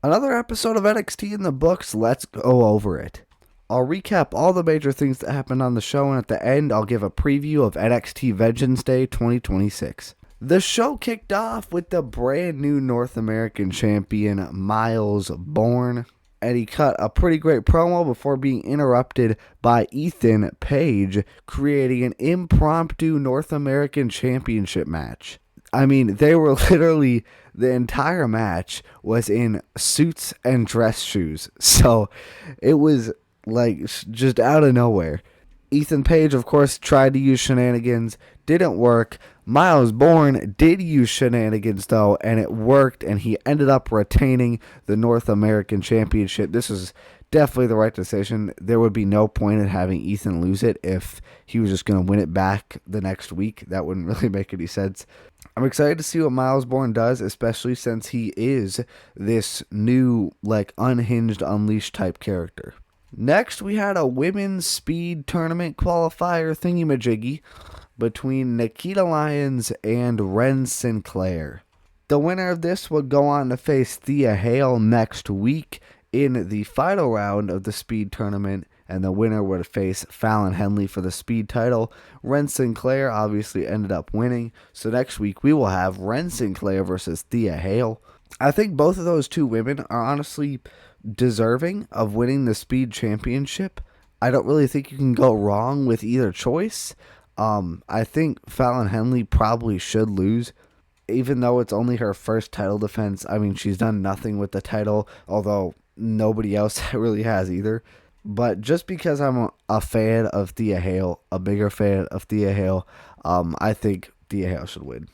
Another episode of NXT in the books. Let's go over it. I'll recap all the major things that happened on the show, and at the end, I'll give a preview of NXT Vengeance Day 2026. The show kicked off with the brand new North American champion, Miles Borne, and he cut a pretty great promo before being interrupted by Ethan Page, creating an impromptu North American championship match. I mean, they were literally, the entire match was in suits and dress shoes. So it was like just out of nowhere. Ethan Page, of course, tried to use shenanigans, didn't work. Miles Borne did use shenanigans, though, and it worked, and he ended up retaining the North American Championship. This was definitely the right decision. There would be no point in having Ethan lose it if he was just going to win it back the next week. That wouldn't really make any sense. I'm excited to see what Miles Borne does, especially since he is this new, like, unhinged, unleashed type character. Next, we had a women's speed tournament qualifier thingy-majiggy between Nikita Lyons and Wren Sinclair. The winner of this would go on to face Thea Hale next week in the final round of the speed tournament, and the winner would face Fallon Henley for the speed title. Wren Sinclair obviously ended up winning, so next week we will have Wren Sinclair versus Thea Hale. I think both of those two women are honestly deserving of winning the speed championship. I don't really think you can go wrong with either choice. I think Fallon Henley probably should lose, even though it's only her first title defense. I mean, she's done nothing with the title, although nobody else really has either. But just because I'm a fan of Thea Hale, a bigger fan of Thea Hale, I think Thea Hale should win.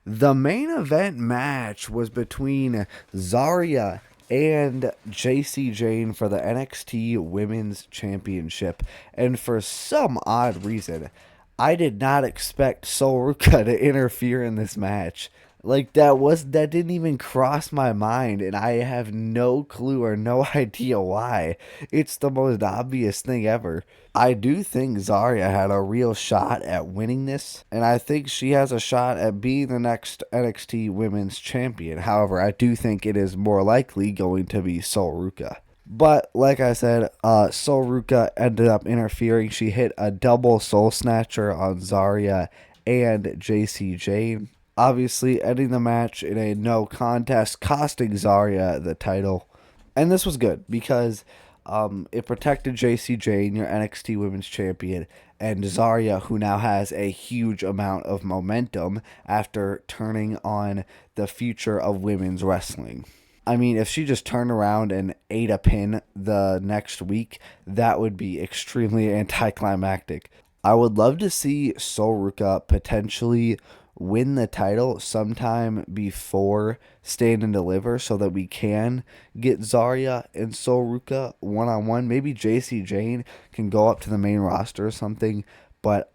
The main event match was between Zaria and JC Jane for the NXT Women's Championship. And for some odd reason, I did not expect Soruka to interfere in this match. Like, that didn't even cross my mind, and I have no clue or no idea why. It's the most obvious thing ever. I do think Zaria had a real shot at winning this, and I think she has a shot at being the next NXT Women's Champion. However, I do think it is more likely going to be Soruka. But, like I said, Soruka ended up interfering. She hit a double Soul Snatcher on Zaria and JC Jane, obviously ending the match in a no contest, costing Zaria the title. And this was good because it protected JC Jane, your NXT Women's Champion, and Zaria, who now has a huge amount of momentum after turning on the future of women's wrestling. I mean, if she just turned around and ate a pin the next week, that would be extremely anticlimactic. I would love to see Soruka potentially win the title sometime before Stand and Deliver so that we can get Zaria and Soruka one-on-one. Maybe JC Jane can go up to the main roster or something, but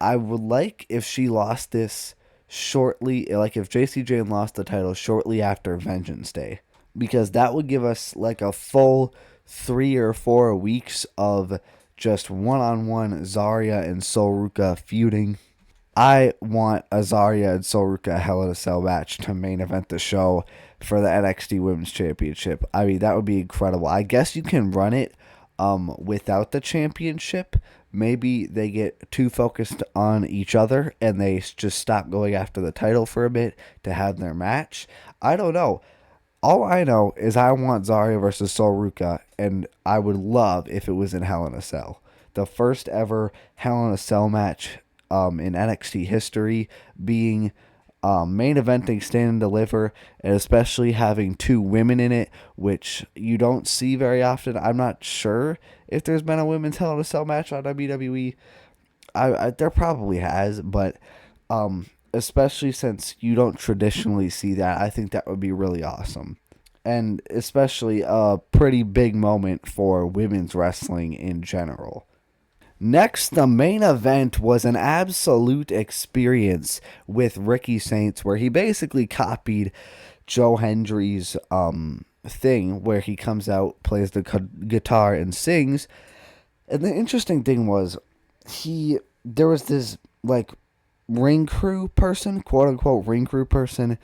I would like if she lost this shortly, like if JC Jane lost the title shortly after Vengeance Day, because that would give us like a full 3 or 4 weeks of just one-on-one Zaria and Soruka feuding. I want a Zaria and Soruka Hell in a Cell match to main event the show for the NXT Women's Championship. I mean, that would be incredible. I guess you can run it without the championship. Maybe they get too focused on each other and they just stop going after the title for a bit to have their match. I don't know. All I know is I want Zaria versus Soruka, and I would love if it was in Hell in a Cell. The first ever Hell in a Cell match in NXT history, being main eventing Stand and Deliver, and especially having 2 women in it, which you don't see very often. I'm not sure if there's been a women's Hell in a Cell match on WWE. There probably has, but especially since you don't traditionally see that, I think that would be really awesome. And especially a pretty big moment for women's wrestling in general. Next, the main event was an absolute experience with Ricky Saints, where he basically copied Joe Hendry's thing, where he comes out, plays the guitar, and sings. And the interesting thing was, there was this like ring crew person, quote unquote ring crew person,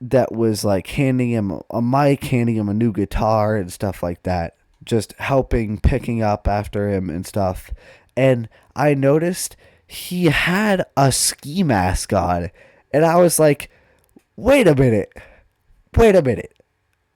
that was like handing him a mic, handing him a new guitar and stuff like that, just helping picking up after him and stuff. And I noticed he had a ski mask on, and I was like, wait a minute, wait a minute,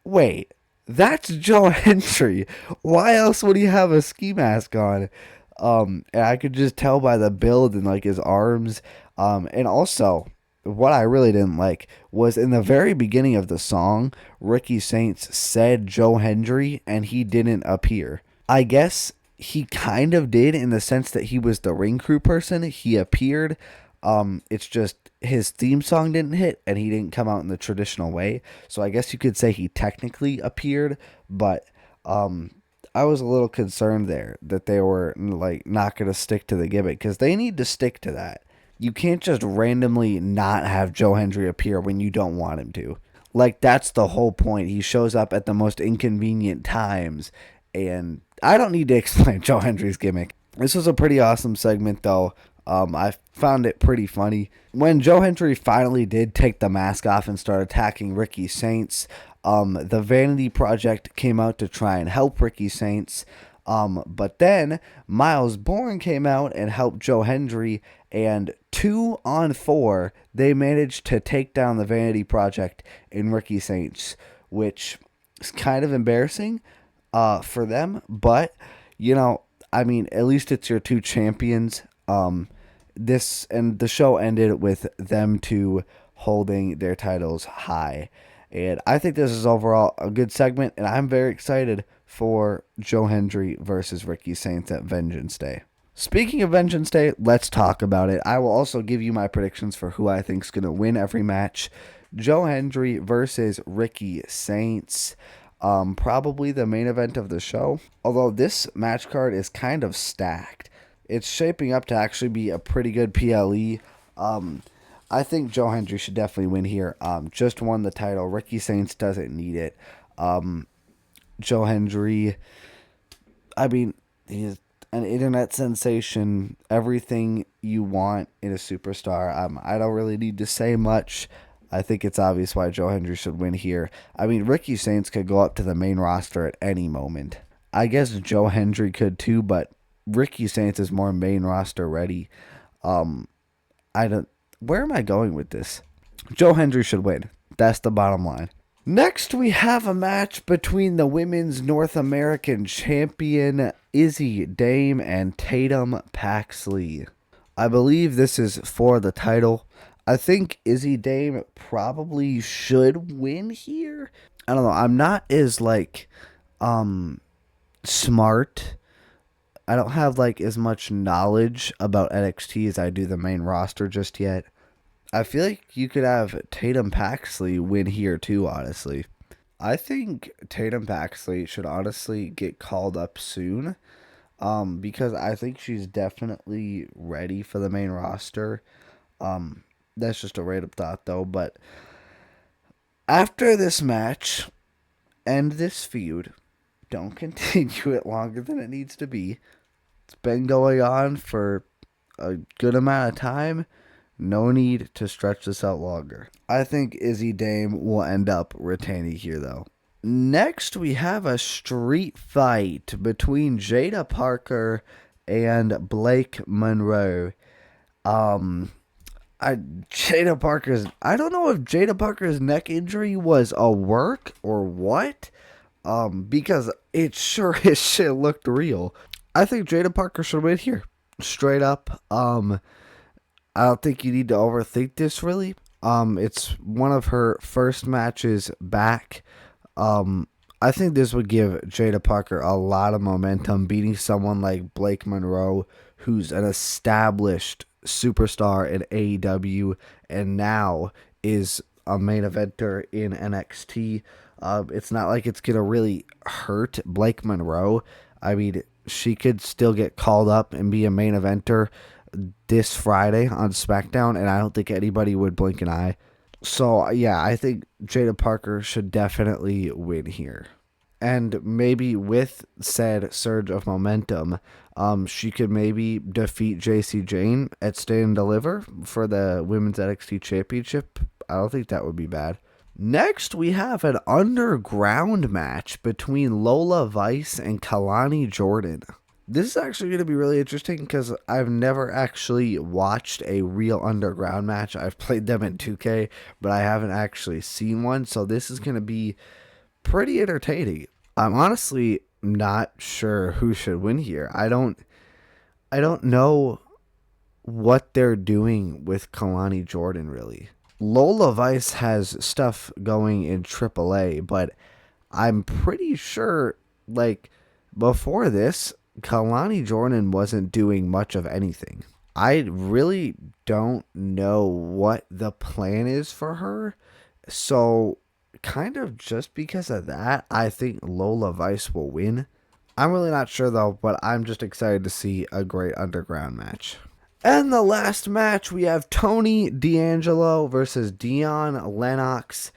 wait. That's Joe Hendry. Why else would he have a ski mask on? And I could just tell by the build and like his arms. And also, what I really didn't like was in the very beginning of the song, Ricky Saints said Joe Hendry and he didn't appear. I guess he kind of did in the sense that he was the ring crew person. He appeared. It's just his theme song didn't hit and he didn't come out in the traditional way. So I guess you could say he technically appeared, but I was a little concerned there that they were like not going to stick to the gimmick because they need to stick to that. You can't just randomly not have Joe Hendry appear when you don't want him to. Like, that's the whole point. He shows up at the most inconvenient times, and I don't need to explain Joe Hendry's gimmick. This was a pretty awesome segment, though. I found it pretty funny. When Joe Hendry finally did take the mask off and start attacking Ricky Saints, the Vanity Project came out to try and help Ricky Saints. But then Miles Borne came out and helped Joe Hendry, and 2-on-4, they managed to take down the Vanity Project and Ricky Saints, which is kind of embarrassing for them. But, I mean, at least it's your two champions. This and the show ended with them two holding their titles high. And I think this is overall a good segment, and I'm very excited for Joe Hendry versus Ricky Saints at Vengeance Day. Speaking of Vengeance Day, let's talk about it. I will also give you my predictions for who I think is going to win every match. Joe Hendry versus Ricky Saints. Probably the main event of the show. Although this match card is kind of stacked. It's shaping up to actually be a pretty good PLE. I think Joe Hendry should definitely win here. Just won the title. Ricky Saints doesn't need it. Joe Hendry, I mean, he's an internet sensation. Everything you want in a superstar. I don't really need to say much. I think it's obvious why Joe Hendry should win here. I mean, Ricky Saints could go up to the main roster at any moment. I guess Joe Hendry could too, but Ricky Saints is more main roster ready. Where am I going with this? Joe Hendry should win. That's the bottom line. Next, we have a match between the Women's North American Champion Izzy Dame and Tatum Paxley. I believe this is for the title. I think Izzy Dame probably should win here. I don't know. I'm not as smart. I don't have as much knowledge about NXT as I do the main roster just yet. I feel like you could have Tatum Paxley win here too, honestly. I think Tatum Paxley should honestly get called up soon, because I think she's definitely ready for the main roster. That's just a random thought though, but after this match, end this feud. Don't continue it longer than it needs to be. It's been going on for a good amount of time. No need to stretch this out longer. I think Izzy Dame will end up retaining here, though. Next, we have a street fight between Jada Parker and Blake Monroe. I don't know if Jada Parker's neck injury was a work or what. Because it sure as shit looked real. I think Jada Parker should win here. Straight up. I don't think you need to overthink this, really. It's one of her first matches back. I think this would give Jada Parker a lot of momentum, beating someone like Blake Monroe, who's an established superstar in AEW and now is a main eventer in NXT. It's not like it's going to really hurt Blake Monroe. I mean, she could still get called up and be a main eventer this Friday on SmackDown, and I don't think anybody would blink an eye. So, yeah, I think Jada Parker should definitely win here. And maybe with said surge of momentum, she could maybe defeat JC Jane at Stay and Deliver for the Women's NXT Championship. I don't think that would be bad. Next, we have an underground match between Lola Vice and Kalani Jordan. This is actually going to be really interesting because I've never actually watched a real underground match. I've played them in 2K, but I haven't actually seen one. So this is going to be pretty entertaining. I'm honestly not sure who should win here. I don't know what they're doing with Kalani Jordan really. Lola Vice has stuff going in AAA, but I'm pretty sure, like, before this, Kalani Jordan wasn't doing much of anything. I really don't know what the plan is for her. So, kind of just because of that, I think Lola Vice will win. I'm really not sure though, but I'm just excited to see a great underground match. And the last match, we have Tony D'Angelo versus Dion Lennox.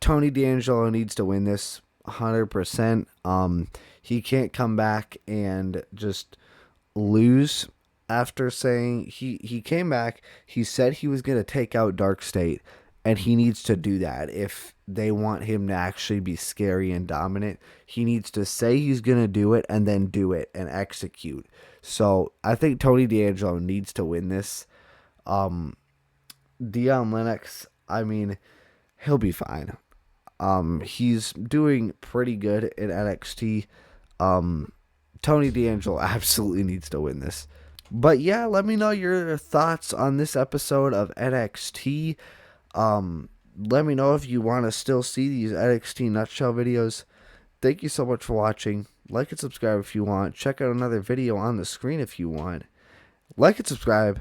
Tony D'Angelo needs to win this 100%. He can't come back and just lose after saying he came back. He said he was going to take out Dark State, and he needs to do that. If they want him to actually be scary and dominant, he needs to say he's going to do it and then do it and execute. So I think Tony D'Angelo needs to win this. Dion Lennox, I mean, he'll be fine. He's doing pretty good in NXT. Tony D'Angelo absolutely needs to win this. But yeah, let me know your thoughts on this episode of NXT. Let me know if you want to still see these NXT Nutshell videos. Thank you so much for watching. Like and subscribe if you want. Check out another video on the screen if you want. Like and subscribe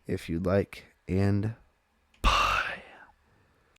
if you'd like. And